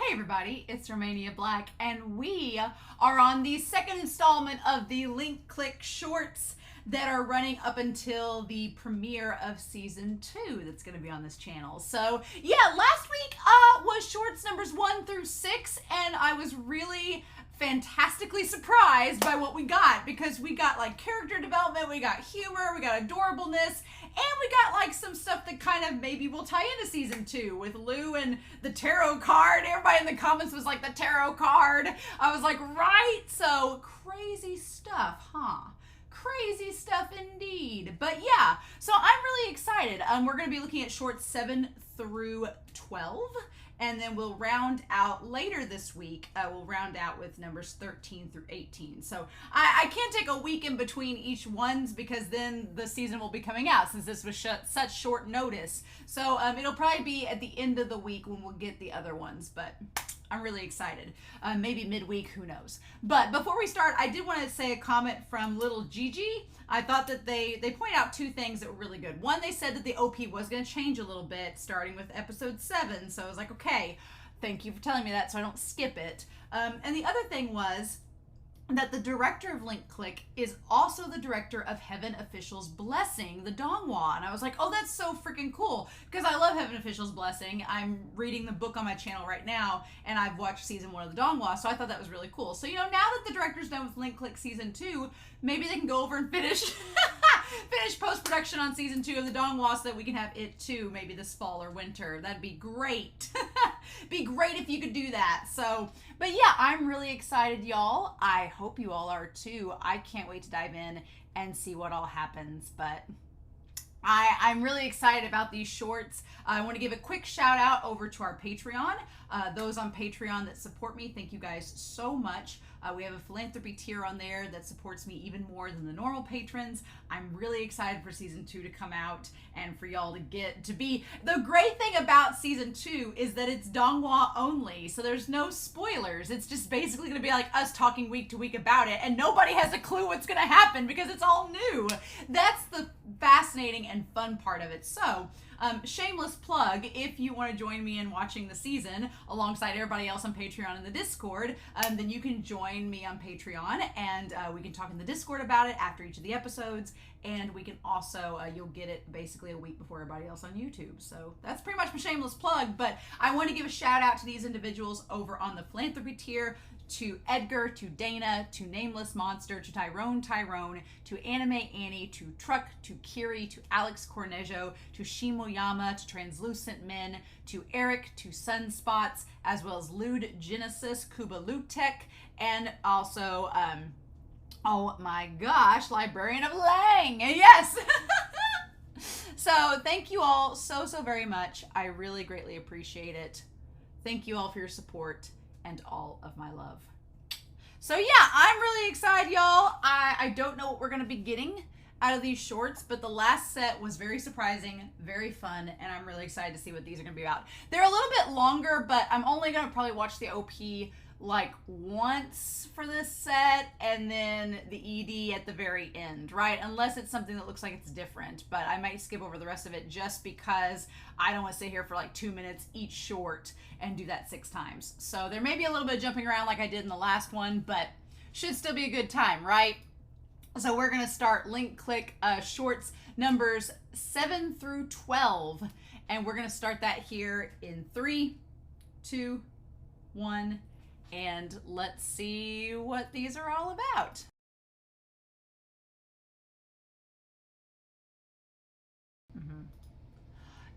Hey everybody, it's Romania Black, and we are on the second installment of the link click shorts that are running up until the premiere of season 2 that's going to be on this channel. So yeah, last week was shorts numbers 1 through 6, and I was really fantastically surprised by what we got, because we got like character development, we got humor, we got adorableness, and we got like some stuff that kind of maybe will tie into season 2 with Lou and the tarot card. Everybody in the comments was like, the tarot card. I was like, right? So crazy stuff, huh? Crazy stuff indeed. But yeah, so I'm really excited. We're going to be looking at shorts 7 through 12. And then we'll round out later this week. We'll round out with numbers 13 through 18. So I can't take a week in between each ones, because then the season will be coming out, since this was such short notice. So it'll probably be at the end of the week when we'll get the other ones. But I'm really excited. Maybe midweek, who knows. But before we start, I did want to say a comment from little Gigi. I thought that they pointed out 2 things that were really good. One, they said that the OP was going to change a little bit starting with episode 7. So I was like, okay, thank you for telling me that so I don't skip it. And the other thing was that the director of Link Click is also the director of Heaven Official's Blessing, the donghua. And I was like, oh, that's so freaking cool, because I love Heaven Official's Blessing. I'm reading the book on my channel right now, and I've watched season 1 of the donghua, so I thought that was really cool. So, you know, now that the director's done with Link Click season 2, maybe they can go over and finish finish post-production on season 2 of the donghua so that we can have it too, maybe this fall or winter. That'd be great. Be great if you could do that. So, but yeah, I'm really excited, y'all. I hope you all are too. I can't wait to dive in and see what all happens, but I'm really excited about these shorts. I want to give a quick shout out over to our Patreon. Those on Patreon that support me, thank you guys so much. We have a philanthropy tier on there that supports me even more than the normal patrons. I'm really excited for season 2 to come out and for y'all to get to be. The great thing about season 2 is that it's donghua only, so there's no spoilers. It's just basically going to be like us talking week to week about it, and nobody has a clue what's going to happen because it's all new. That's the fascinating and fun part of it. So, shameless plug, if you want to join me in watching the season alongside everybody else on Patreon and the Discord, then you can join me on Patreon, and we can talk in the Discord about it after each of the episodes, and we can also, you'll get it basically a week before everybody else on YouTube. So that's pretty much my shameless plug, but I want to give a shout out to these individuals over on the philanthropy tier, to Edgar, to Dana, to Nameless Monster, to Tyrone, to Anime Annie, to Truck, to Kiri, to Alex Cornejo, to Shimoyama, to Translucent Men, to Eric, to Sunspots, as well as Lude Genesis, Kuba Lutek, and also, oh my gosh, Librarian of Lang, yes! So thank you all so very much. I really greatly appreciate it. Thank you all for your support and all of my love. So yeah, I'm really excited, y'all. I don't know what we're going to be getting out of these shorts, but the last set was very surprising, very fun, and I'm really excited to see what these are going to be about. They're a little bit longer, but I'm only going to probably watch the OP like once for this set, and then the ED at the very end, right? Unless it's something that looks like it's different, but I might skip over the rest of it just because I don't want to sit here for like 2 minutes each short and do that 6 times. So there may be a little bit of jumping around like I did in the last one, but should still be a good time, right? So we're going to start Link Click shorts numbers 7 through 12, and we're going to start that here in 3, 2, 1, and let's see what these are all about.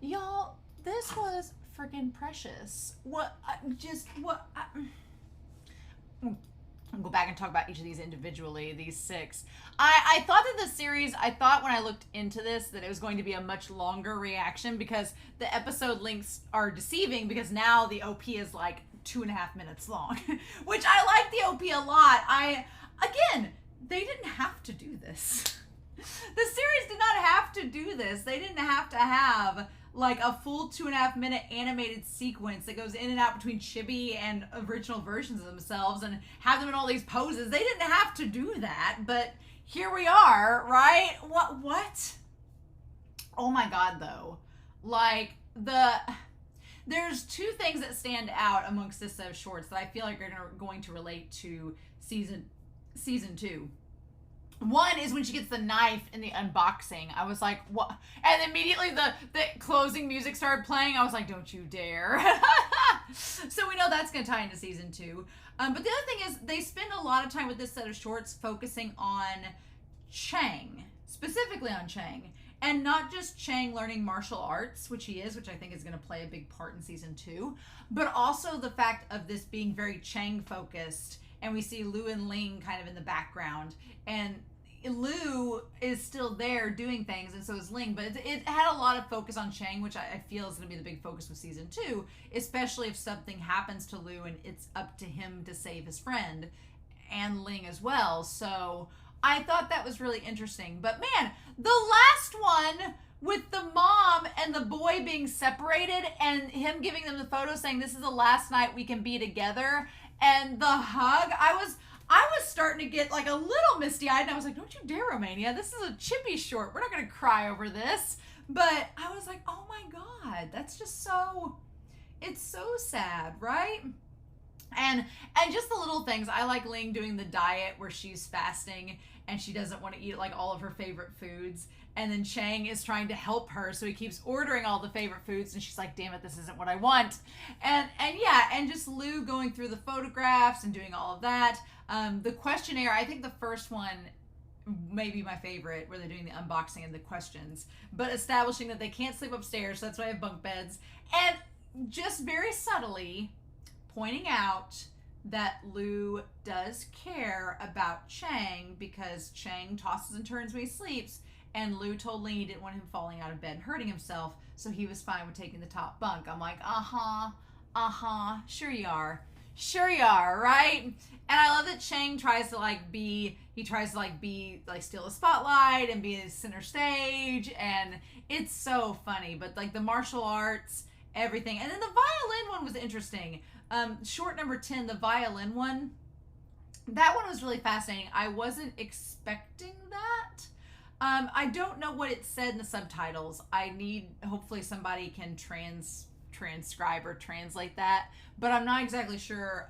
Y'all, this was freaking precious. I'll go back and talk about each of these individually, these 6. I thought that the series, I thought when I looked into this that it was going to be a much longer reaction, because the episode links are deceiving, because now the OP is like 2.5 minutes long, which I like the OP a lot. Again, they didn't have to do this. The series did not have to do this. They didn't have to have like a full 2.5 minute animated sequence that goes in and out between chibi and original versions of themselves and have them in all these poses. They didn't have to do that, but here we are, right? What? Oh my God, though. Like, there's two things that stand out amongst this set of shorts that I feel like are going to relate to season 2. One is when she gets the knife in the unboxing. I was like, what? And immediately the closing music started playing. I was like, don't you dare. So we know that's going to tie into season 2. But the other thing is they spend a lot of time with this set of shorts focusing on Cheng, specifically on Cheng. And not just Cheng learning martial arts, which he is, which I think is going to play a big part in season 2, but also the fact of this being very Cheng focused. And we see Lu and Ling kind of in the background. And Lu is still there doing things, and so is Ling, but it had a lot of focus on Cheng, which I feel is going to be the big focus with season 2, especially if something happens to Lu and it's up to him to save his friend, and Ling as well. So I thought that was really interesting. But man, the last one with the mom and the boy being separated and him giving them the photo saying this is the last night we can be together, and the hug, I was starting to get like a little misty-eyed, and I was like, don't you dare, Romania. This is a chippy short. We're not going to cry over this. But I was like, oh my God, that's just so, it's so sad, right? And just the little things. I like Ling doing the diet where she's fasting and she doesn't want to eat like all of her favorite foods. And then Cheng is trying to help her, so he keeps ordering all the favorite foods, and she's like, damn it, this isn't what I want. And yeah, and just Lu going through the photographs and doing all of that. The questionnaire, I think the first one may be my favorite, where they're doing the unboxing and the questions, but establishing that they can't sleep upstairs, so that's why I have bunk beds. And just very subtly pointing out that Lu does care about Cheng, because Cheng tosses and turns when he sleeps, and Lu told Ling he didn't want him falling out of bed and hurting himself, so he was fine with taking the top bunk. I'm like, sure you are. Sure you are, right? And I love that Cheng tries to be steal the spotlight and be the center stage, and it's so funny. But like the martial arts, everything. And then the violin one was interesting. Short number 10, the violin one, that one was really fascinating. I wasn't expecting that. I don't know what it said in the subtitles. Hopefully somebody can transcribe or translate that, but I'm not exactly sure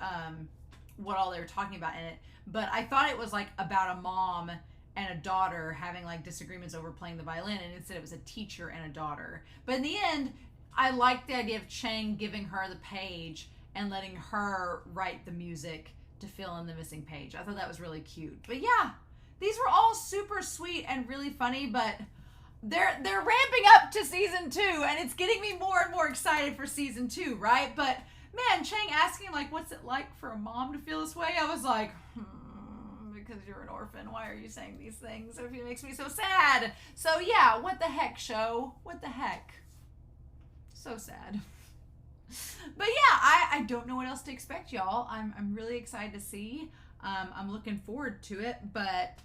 what all they were talking about in it. But I thought it was like about a mom and a daughter having like disagreements over playing the violin, and instead it was a teacher and a daughter. But in the end, I liked the idea of Cheng giving her the page and letting her write the music to fill in the missing page. I thought that was really cute. But yeah, these were all super sweet and really funny, but they're ramping up to season 2, and it's getting me more and more excited for season 2, right? But man, Cheng asking like, what's it like for a mom to feel this way? I was like, because you're an orphan, why are you saying these things? It makes me so sad. So yeah, what the heck, show? What the heck? So sad. But yeah, I don't know what else to expect, y'all. I'm really excited to see. I'm looking forward to it, but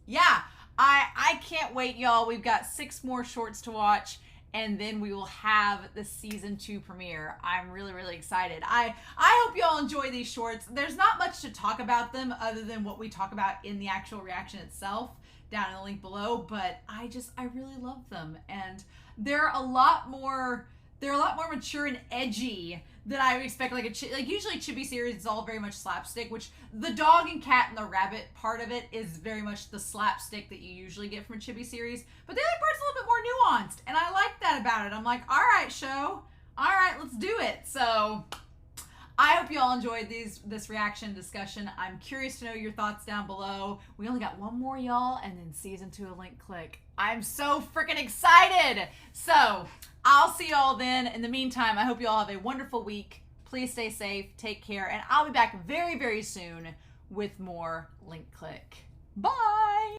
yeah, I can't wait, y'all. We've got 6 more shorts to watch, and then we will have the season 2 premiere. I'm really, really excited. I hope y'all enjoy these shorts. There's not much to talk about them other than what we talk about in the actual reaction itself down in the link below, but I really love them, and they're a lot more mature and edgy than I would expect. Like usually Chibi series is all very much slapstick, which the dog and cat and the rabbit part of it is very much the slapstick that you usually get from a Chibi series. But the other part's a little bit more nuanced, and I like that about it. I'm like, all right, show. All right, let's do it. So I hope you all enjoyed this reaction discussion. I'm curious to know your thoughts down below. We only got 1 more, y'all, and then season 2 a link click. I'm so freaking excited. So I'll see y'all then. In the meantime, I hope you all have a wonderful week. Please stay safe, take care, and I'll be back very, very soon with more link click. Bye.